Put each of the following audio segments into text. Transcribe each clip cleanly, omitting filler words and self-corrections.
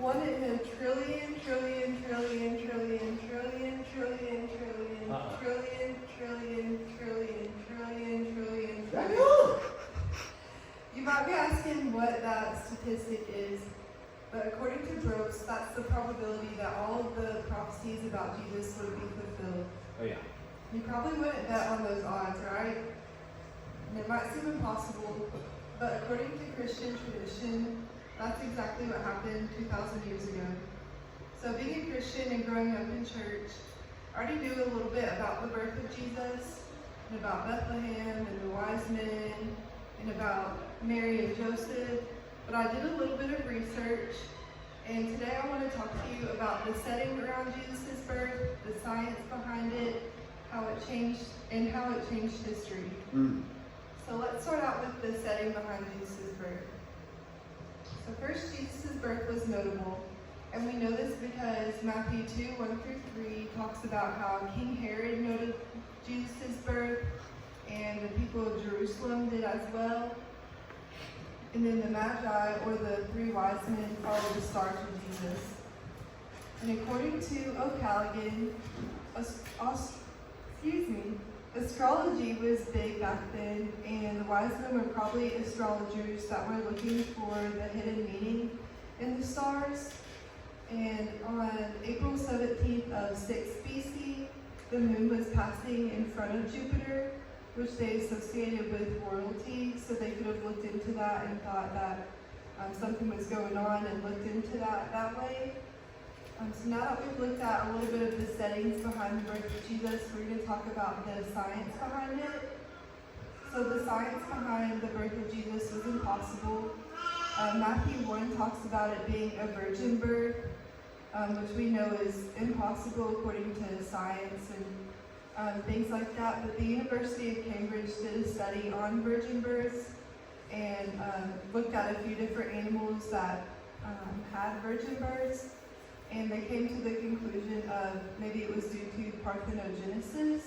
1 in a trillion, trillion, trillion, trillion, trillion, trillion, trillion, trillion, trillion, trillion, trillion, trillion, trillion. You might be asking what that statistic is, but according to Brooks, that's the probability that all of the prophecies about Jesus would be fulfilled. Oh yeah. You probably wouldn't bet on those odds, right? And it might seem impossible, but according to Christian tradition, that's exactly what happened 2,000 years ago. So being a Christian and growing up in church, I already knew a little bit about the birth of Jesus, and about Bethlehem, and the wise men, and about Mary and Joseph, but I did a little bit of research, and today I want to talk to you about the setting around Jesus' birth, the science behind it, how it changed history. So let's start out with the setting behind Jesus' birth. So first, Jesus' birth was notable, and we know this because Matthew 2, 1-3 talks about how King Herod noted Jesus' birth, and the people of Jerusalem did as well. And then the Magi, or the 3 wise men, followed the star to Jesus. And according to O'Callaghan, astrology was big back then, and the wise men were probably astrologers that were looking for the hidden meaning in the stars. And on April 17th of 6 BC, the moon was passing in front of Jupiter, which they associated with royalty, so they could have looked into that and thought that something was going on and looked into that way. So now that we've looked at a little bit of the settings behind the birth of Jesus, we're going to talk about the science behind it. So the science behind the birth of Jesus was impossible. Matthew 1 talks about it being a virgin birth, which we know is impossible according to science and things like that. But the University of Cambridge did a study on virgin births and looked at a few different animals that had virgin births. And they came to the conclusion of maybe it was due to parthenogenesis.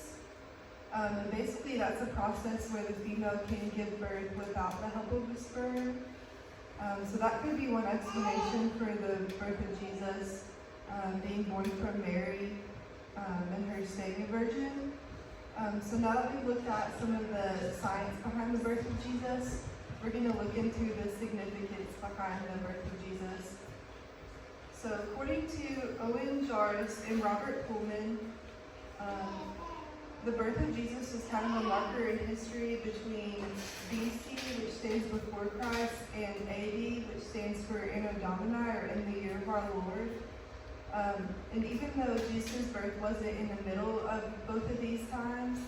And basically that's a process where the female can give birth without the help of the sperm. So that could be one explanation for the birth of Jesus being born from Mary and her staying a virgin. So now that we've looked at some of the science behind the birth of Jesus, we're going to look into the significance behind the birth of Jesus. So according to Owen Jarvis and Robert Pullman, the birth of Jesus was kind of a marker in history between BC, which stands before Christ, and AD, which stands for Anno Domini, or in the year of our Lord. And even though Jesus' birth wasn't in the middle of both of these times,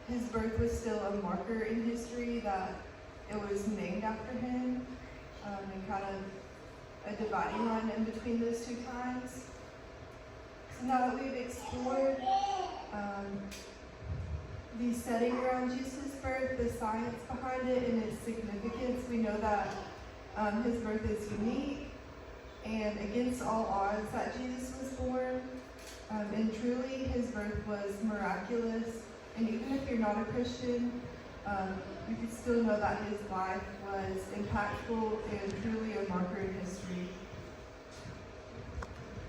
his birth was still a marker in history that it was named after him, and kind of a dividing line in between those two times. So now that we've explored the setting around Jesus' birth, the science behind it, and its significance, we know that his birth is unique and against all odds that Jesus was born. And truly, his birth was miraculous. And even if you're not a Christian, you can still know that his life was impactful and truly a marker in history.